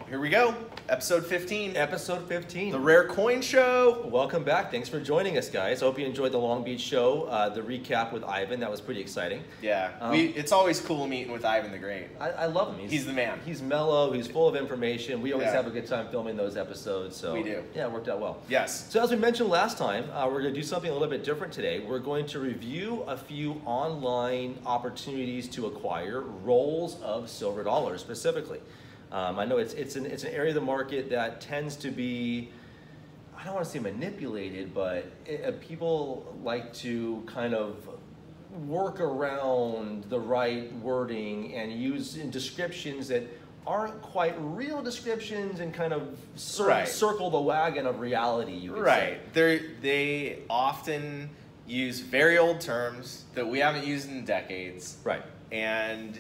Here we go. Episode 15. Episode 15. The Rare Coin Show. Welcome back. Thanks for joining us, guys. Hope you enjoyed the Long Beach show, the recap with Ivan. That was pretty exciting. Yeah, it's always cool meeting with Ivan the Great. I love him. He's the man. He's mellow. He's full of information. We always have a good time filming those episodes. So we do. Yeah, it worked out well. Yes. So as we mentioned last time, we're going to do something a little bit different today. We're going to review a few online opportunities to acquire rolls of silver dollars specifically. I know it's an area of the market that tends to be, I don't want to say manipulated, but people like to kind of work around the right wording and use descriptions that aren't quite real descriptions and kind of circle the wagon of reality, you could say. They often use very old terms that we haven't used in decades. Right. And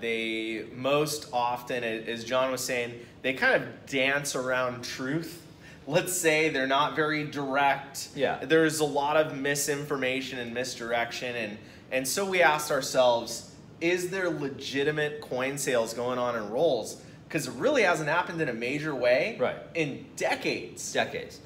they most often, as John was saying, they kind of dance around truth. Let's say they're not very direct. Yeah. There's a lot of misinformation and misdirection. And so we asked ourselves, is there legitimate coin sales going on in rolls? Because it really hasn't happened in a major way in decades.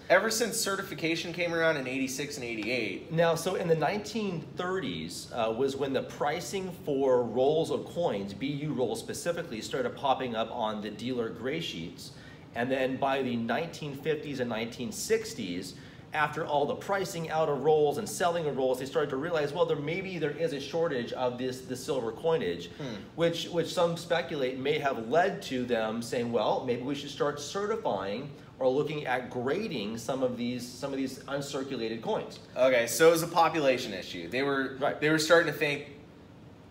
Ever since certification came around in 86 and 88. Now, so in the 1930s was when the pricing for rolls of coins, BU rolls specifically, started popping up on the dealer gray sheets. And then by the 1950s and 1960s, after all the pricing out of rolls and selling of rolls, they started to realize, well, maybe there is a shortage of the silver coinage, which some speculate may have led to them saying, well, maybe we should start certifying or looking at grading some of these uncirculated coins. Okay, so it was a population issue. They were starting to think,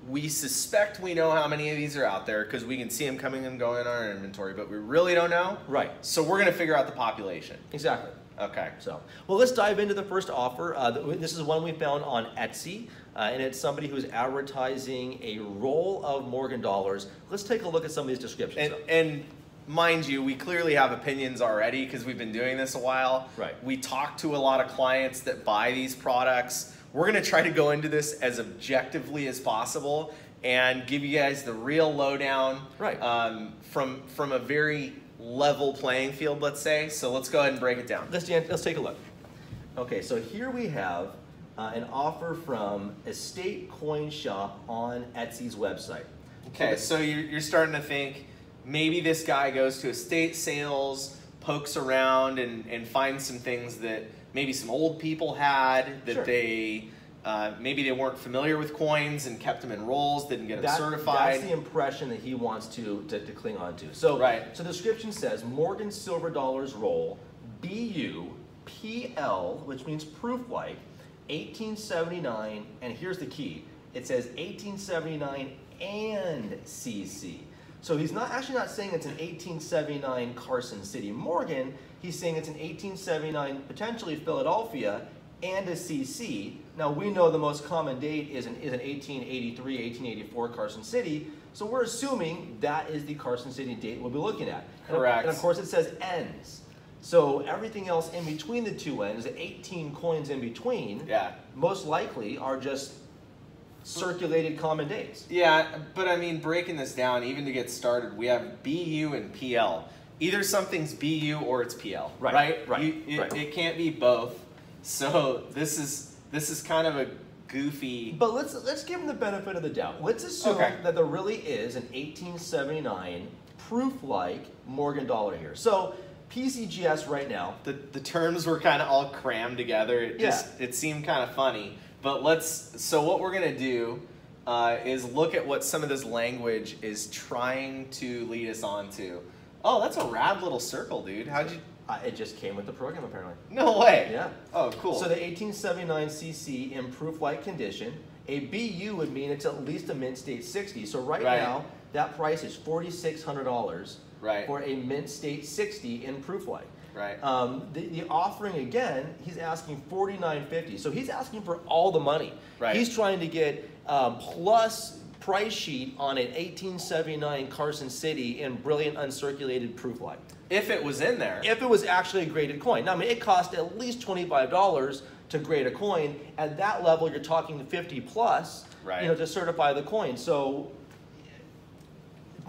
we suspect we know how many of these are out there because we can see them coming and going in our inventory, but we really don't know. Right. So we're going to figure out the population. Exactly. Okay. So, well, let's dive into the first offer. This is one we found on Etsy, and it's somebody who's advertising a roll of Morgan dollars. Let's take a look at some of these descriptions. And mind you, we clearly have opinions already because we've been doing this a while. Right. We talk to a lot of clients that buy these products. We're going to try to go into this as objectively as possible and give you guys the real lowdown from a very level playing field, let's say. So let's go ahead and break it down. Let's take a look. Okay, so here we have an offer from Estate Coin Shop on Etsy's website. Okay, so you're starting to think maybe this guy goes to estate sales, pokes around and finds some things that maybe some old people had that they maybe they weren't familiar with coins and kept them in rolls, didn't get them certified. That's the impression that he wants to cling on to. So, so the description says, Morgan silver dollars roll, BU, PL, which means proof-like, 1879, and here's the key. It says 1879 and CC. So he's actually not saying it's an 1879 Carson City Morgan. He's saying it's an 1879 potentially Philadelphia and a CC. Now we know the most common date is an 1883, 1884 Carson City. So we're assuming that is the Carson City date we'll be looking at. Correct. And of course it says ends. So everything else in between the two ends, the 18 coins in between, most likely are just circulated common dates. Yeah, but I mean, breaking this down, even to get started, we have BU and PL. Either something's BU or it's PL, right? It can't be both. So this is kind of a goofy. But let's give them the benefit of the doubt. Let's assume that there really is an 1879 proof-like Morgan dollar here. So PCGS right now, the terms were kind of all crammed together. It seemed kind of funny. But so what we're gonna do is look at what some of this language is trying to lead us on to. Oh, that's a rad little circle, dude. How'd you? It just came with the program, apparently. No way. Yeah. Oh, cool. So the 1879 CC in proof-like condition, a BU would mean it's at least a mint state 60. So right now, that price is $4,600 for a mint state 60 in proof-like. The offering, again, he's asking $49.50. So he's asking for all the money. He's trying to get plus price sheet on an 1879 Carson City in brilliant uncirculated proof-like. If it was in there. If it was actually a graded coin. Now, I mean, it cost at least $25 to grade a coin. At that level, you're talking 50 plus, to certify the coin. So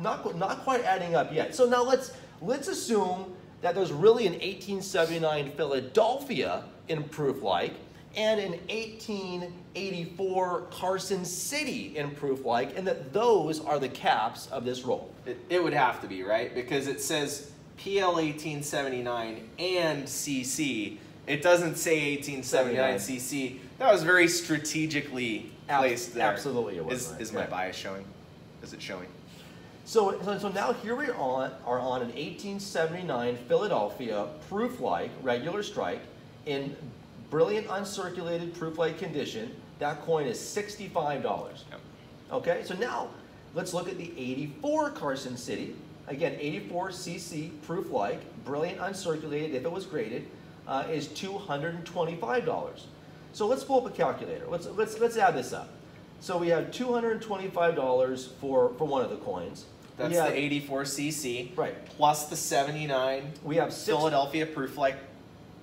not quite adding up yet. So now let's let's assume that there's really an 1879 Philadelphia in proof-like and an 1884 Carson City in proof-like, and that those are the caps of this roll. It would have to be, right? Because it says PL 1879 and CC. It doesn't say 1879 CC. That was very strategically placed there. Absolutely it was. Is my bias showing? Is it showing? So now here we are on an 1879 Philadelphia proof-like regular strike in brilliant uncirculated proof-like condition. That coin is $65. Yep. Okay, so now let's look at the 84 Carson City. Again, 84 CC proof-like, brilliant uncirculated if it was graded, is $225. So let's pull up a calculator. Let's add this up. So we have $225 for one of the coins. That's the 84 CC. Right. Plus the 79. We have Philadelphia proof-like.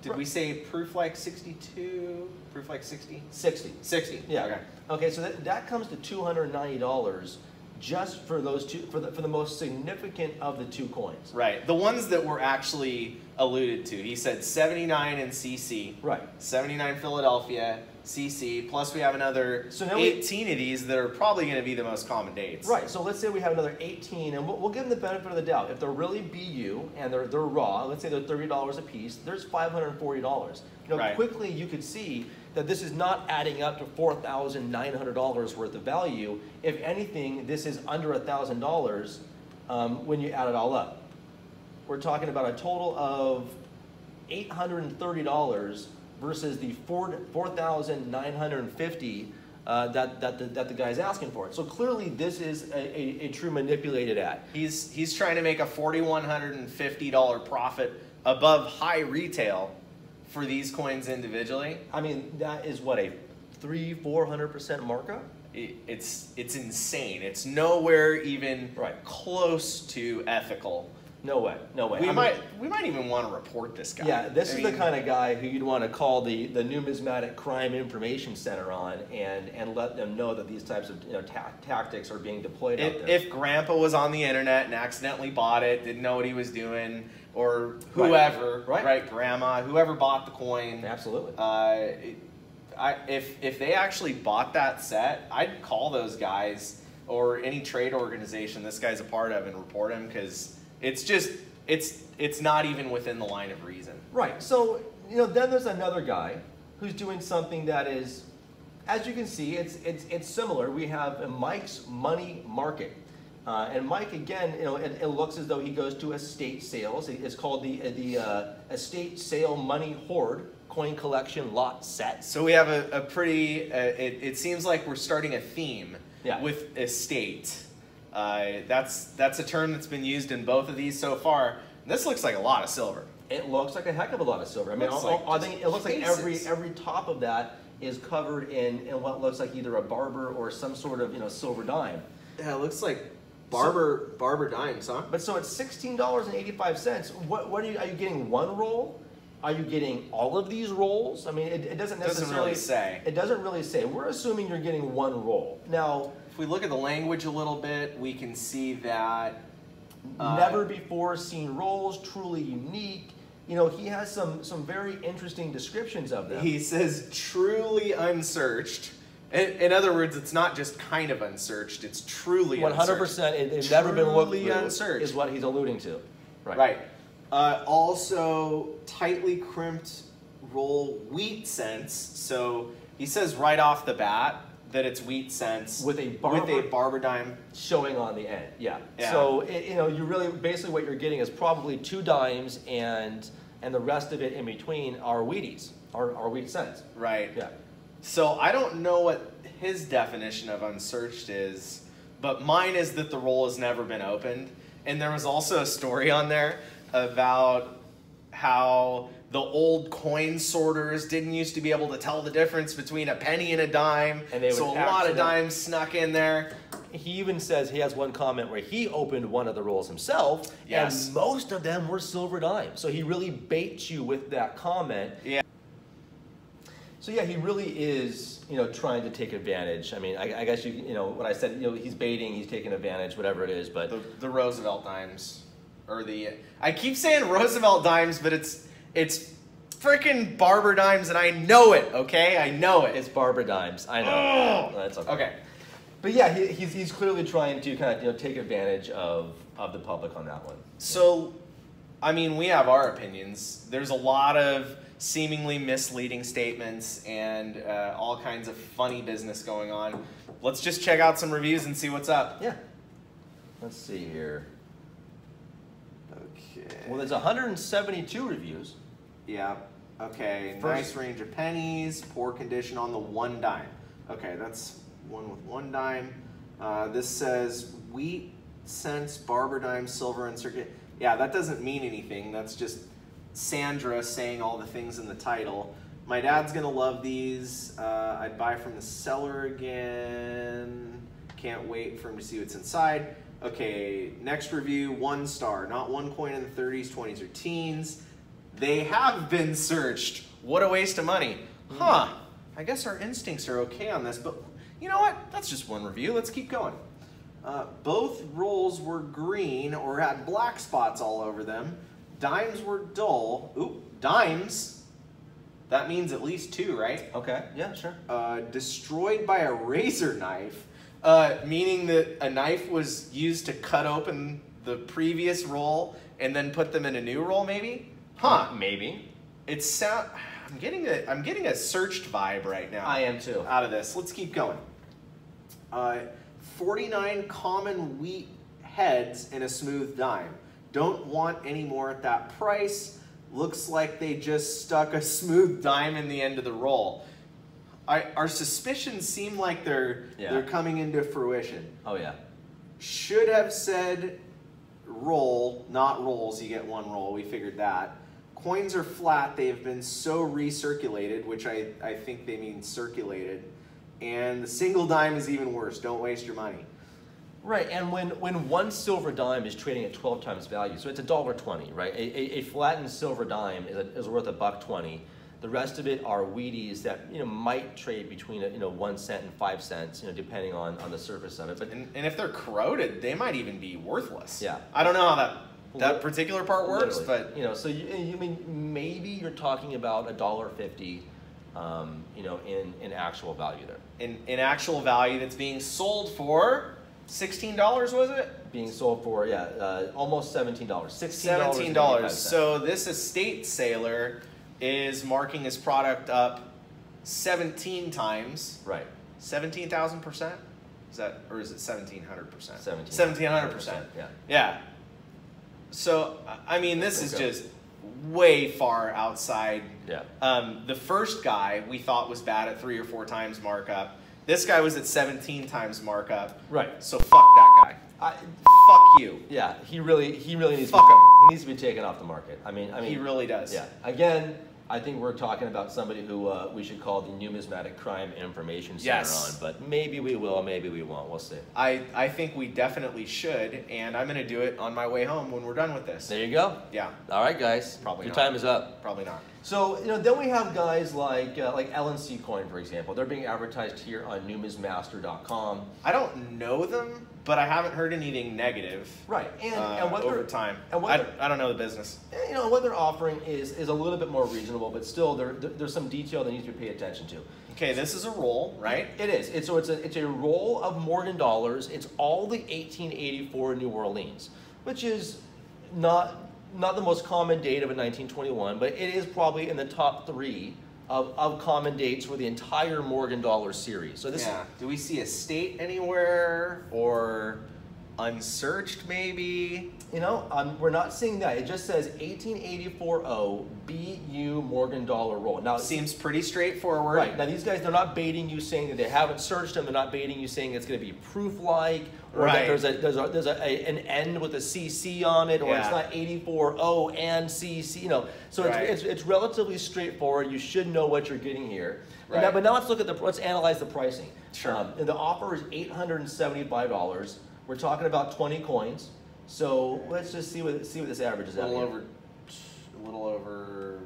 Did we say proof-like 62? Proof-like 60? 60. 60. Yeah. Okay. Okay, so that comes to $290 just for those two, for the most significant of the two coins. Right. The ones that were actually alluded to. He said 79 in CC. Right. 79 Philadelphia, CC, plus we have another 18 of these that are probably going to be the most common dates. Right, so let's say we have another 18, and we'll give them the benefit of the doubt. If they're really BU and they're raw, let's say they're $30 a piece, there's $540. Right. Quickly you could see that this is not adding up to $4,900 worth of value. If anything, this is under $1,000 when you add it all up. We're talking about a total of $830 versus the $4,950 that the guy's asking for it. So clearly this is a true manipulated ad. He's trying to make a $4,150 profit above high retail for these coins individually. I mean, that is what, a 300-400% markup? It's insane. It's nowhere even close to ethical. No way, no way. We might even want to report this guy. Yeah, this is the kind of guy who you'd want to call the Numismatic Crime Information Center on and let them know that these types of tactics are being deployed out there. If Grandpa was on the internet and accidentally bought it, didn't know what he was doing, or whoever, right? Grandma, whoever bought the coin. Absolutely. If they actually bought that set, I'd call those guys or any trade organization this guy's a part of and report him, because it's just, it's not even within the line of reason. Right, so, then there's another guy who's doing something that is, as you can see, it's similar. We have Mike's Money Market. And Mike, again, it looks as though he goes to estate sales. It's called the Estate Sale Money Hoard Coin Collection Lot Set. So we have a pretty, it seems like we're starting a theme with estate. That's a term that's been used in both of these so far. This looks like a lot of silver. It looks like a heck of a lot of silver. I mean, it looks like every top of that is covered in what looks like either a barber or some sort of silver dime. Yeah, it looks like barber dimes, huh? But so it's $16.85. What are you getting one roll? Are you getting all of these rolls? I mean, it doesn't necessarily say. It doesn't really say. We're assuming you're getting one roll. Now, if we look at the language a little bit, we can see that never before seen rolls, truly unique. He has some very interesting descriptions of them. He says truly unsearched. In other words, it's not just kind of unsearched, it's truly 100%. It's never been looked unsearched is what he's alluding to. Right. Also, tightly crimped roll wheat cents. So he says right off the bat that it's wheat cents with a barber dime showing on the end. Yeah. So you really basically what you're getting is probably 2 dimes and the rest of it in between are wheaties, are wheat cents. Right. Yeah. So I don't know what his definition of unsearched is, but mine is that the roll has never been opened. And there was also a story on there about how the old coin sorters didn't used to be able to tell the difference between a penny and a dime, so a lot of dimes snuck in there. He even says he has one comment where he opened one of the rolls himself, and most of them were silver dimes. So he really baits you with that comment. Yeah. So yeah, he really is, trying to take advantage. I mean, I guess what I said, he's baiting, he's taking advantage, whatever it is. But the Roosevelt dimes or I keep saying Roosevelt dimes, but it's freaking Barber dimes, and I know it. Okay, I know it. It's Barber dimes. I know. That's okay. Okay. But yeah, he's clearly trying to kind of take advantage of the public on that one. So, I mean, we have our opinions. There's a lot of seemingly misleading statements and all kinds of funny business going on. Let's just check out some reviews and see what's up. Yeah. Let's see here. Okay. Well, there's 172 reviews. Yeah. Okay. Nice range of pennies. Poor condition on the 1 dime. Okay, that's one with 1 dime. This says wheat cents, Barber dime, silver and circuit. Yeah, that doesn't mean anything. That's just Sandra saying all the things in the title. My dad's gonna love these. I'd buy from the seller again. Can't wait for him to see what's inside. Okay, next review, 1 star. Not one coin in the 30s, 20s, or teens. They have been searched. What a waste of money. Huh, I guess our instincts are okay on this, but you know what? That's just one review. Let's keep going. Both rolls were green or had black spots all over them. Dimes were dull. Oop, dimes. That means at least 2, right? Okay, yeah, sure. Destroyed by a razor knife, meaning that a knife was used to cut open the previous roll and then put them in a new roll, maybe? Huh? Maybe. I'm getting a searched vibe right now. I am too. Out of this. Let's keep going. 49 common wheat heads in a smooth dime. Don't want any more at that price. Looks like they just stuck a smooth dime in the end of the roll. Our suspicions seem like they're coming into fruition. Oh yeah. Should have said roll, not rolls. You get 1 roll. We figured that. Coins are flat. They have been so recirculated, which I think they mean circulated. And the single dime is even worse. Don't waste your money. Right, and when 1 silver dime is trading at 12 times value, so it's $1.20, right? A flattened silver dime is worth $1.20. The rest of it are Wheaties that might trade between 1 cent and 5 cents, depending on the surface of it. But and if they're corroded, they might even be worthless. Yeah, I don't know how that particular part works, but so you mean maybe you're talking about $1.50, in actual value there. In actual value, that's being sold for $16, was it? Being sold for almost $17. $17. So this estate sailor is marking his product up 17 times. Right. 17,000%? Is that, or is it 1,700%? 1,700%. Yeah. Yeah. So I mean, this is just way far outside. Yeah. The first guy we thought was bad at 3 or 4 times markup. This guy was at 17 times markup. Right. So fuck that guy. Fuck you. Yeah, he really needs fuck him. He needs to be taken off the market. I mean, he really does. Yeah. Again, I think we're talking about somebody who we should call the Numismatic Crime Information Center on, but maybe we will, maybe we won't. We'll see. I think we definitely should, and I'm going to do it on my way home when we're done with this. There you go. Yeah. All right, guys. Probably Your not. time is up. Probably not. So then we have guys like LNC Coin, for example. They're being advertised here on numismaster.com. I don't know them, but I haven't heard anything negative. Right, and what over time. And I don't know the business. What they're offering is a little bit more reasonable, but still there's some detail that needs to be paid attention to. Okay, this is a roll, right? It is. It's a roll of Morgan dollars. It's all the 1884 New Orleans, which is not the most common date of a 1921, but it is probably in the top 3 of common dates for the entire Morgan dollar series. So this do we see a state anywhere or unsearched maybe? We're not seeing that. It just says 1884 BU Morgan dollar roll. Now it seems pretty straightforward. Right. Now these guys, they're not baiting you saying that they haven't searched them. They're not baiting you saying it's going to be proof-like, or that there's an N with a CC on it, or it's not 84 and CC. So it's relatively straightforward. You should know what you're getting here. Right. But now let's analyze the pricing. Sure. And the offer is $875. We're talking about 20 coins. So let's just see what this averages out. A little over.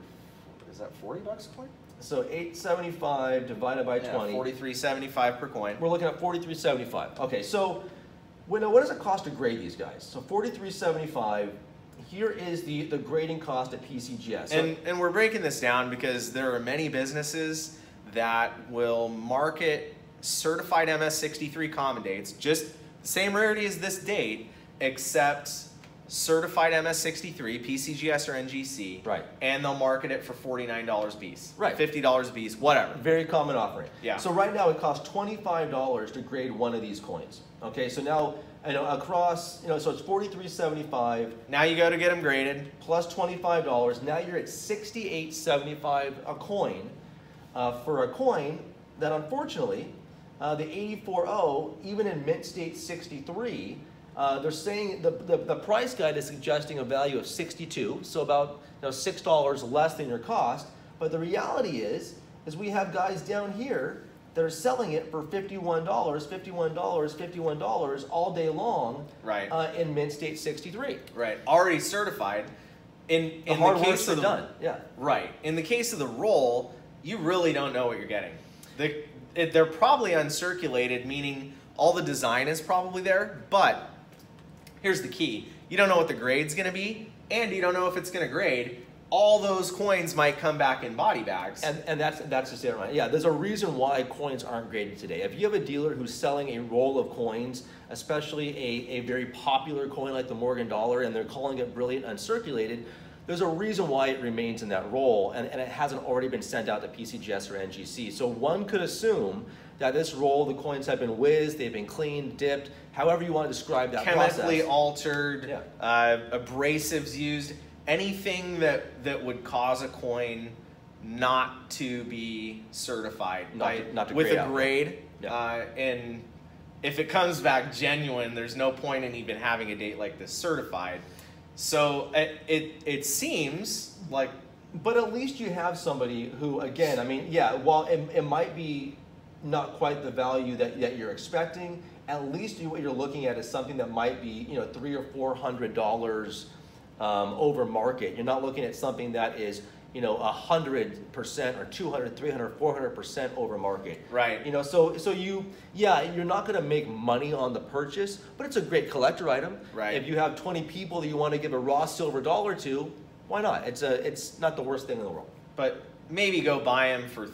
Is that $40 a coin? So 875 divided by 20. $43.75 per coin. We're looking at $43.75. Okay, so what does it cost to grade these guys? So $43.75 here is the grading cost at PCGS. And we're breaking this down because there are many businesses that will market certified MS63 common dates, just the same rarity as this date, except certified MS63, PCGS or NGC, right? And they'll market it for $49 piece, right? $50 piece, whatever. Very common offering. Yeah. So right now it costs $25 to grade one of these coins. Okay, so now across, so it's $43.75. Now you go to get them graded, plus $25. Now you're at $68.75 a coin for a coin that unfortunately the 84O, even in mint state 63. They're saying the price guide is suggesting a value of 62, so about $6 less than your cost. But the reality is we have guys down here that are selling it for $51, $51, $51 all day long, right? In mint state 63, right? Already certified. In the case of done, yeah, right. In the case of the roll, you really don't know what you're getting. They're probably uncirculated, meaning all the design is probably there, but here's the key. You don't know what the grade's gonna be, and you don't know if it's gonna grade. All those coins might come back in body bags. And that's just it, right? Yeah, there's a reason why coins aren't graded today. If you have a dealer who's selling a roll of coins, especially a very popular coin like the Morgan dollar, and they're calling it brilliant uncirculated, there's a reason why it remains in that roll, and it hasn't already been sent out to PCGS or NGC. So one could assume that this roll, the coins have been whizzed, they've been cleaned, dipped, however you want to describe that chemically process. Altered, yeah. Abrasives used, anything that would cause a coin not to be certified not to with grade a out. grade. Yeah. And if it comes back genuine, there's no point in even having a date like this certified. So it seems like... But at least you have somebody who, again, I mean, yeah, while it might be not quite the value that you're expecting, at least what you're looking at is something that might be, $300 or $400 over market. You're not looking at something that is, 100% or 200, 300, 400% over market. Right. So you're not going to make money on the purchase, but it's a great collector item. Right. If you have 20 people that you want to give a raw silver dollar to, why not? It's not the worst thing in the world. But maybe go buy them for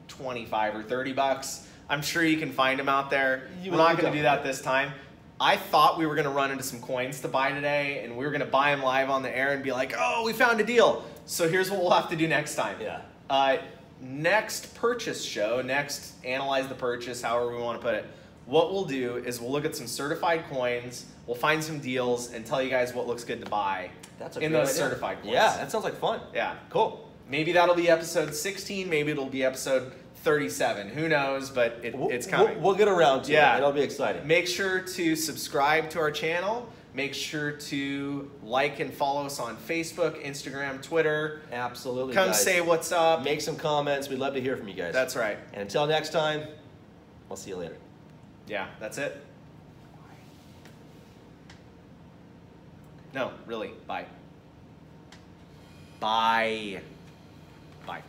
25 or 30 bucks. I'm sure you can find them out there. We're not going to do that this time. I thought we were going to run into some coins to buy today, and we were going to buy them live on the air and be like, oh, we found a deal. So here's what we'll have to do next time. Yeah. Next purchase show, next analyze the purchase, however we want to put it, what we'll do is we'll look at some certified coins, we'll find some deals, and tell you guys what looks good to buy in those certified coins. Yeah, that sounds like fun. Yeah. Cool. Maybe that'll be episode 16, maybe it'll be episode 37. Who knows, but it's coming. We'll get around to it. It'll be exciting. Make sure to subscribe to our channel. Make sure to like and follow us on Facebook, Instagram, Twitter. Absolutely, Come guys. say what's up. Make some comments. We'd love to hear from you guys. That's right. And until next time, we'll see you later. Yeah, that's it. No, really. Bye. Bye. Bye.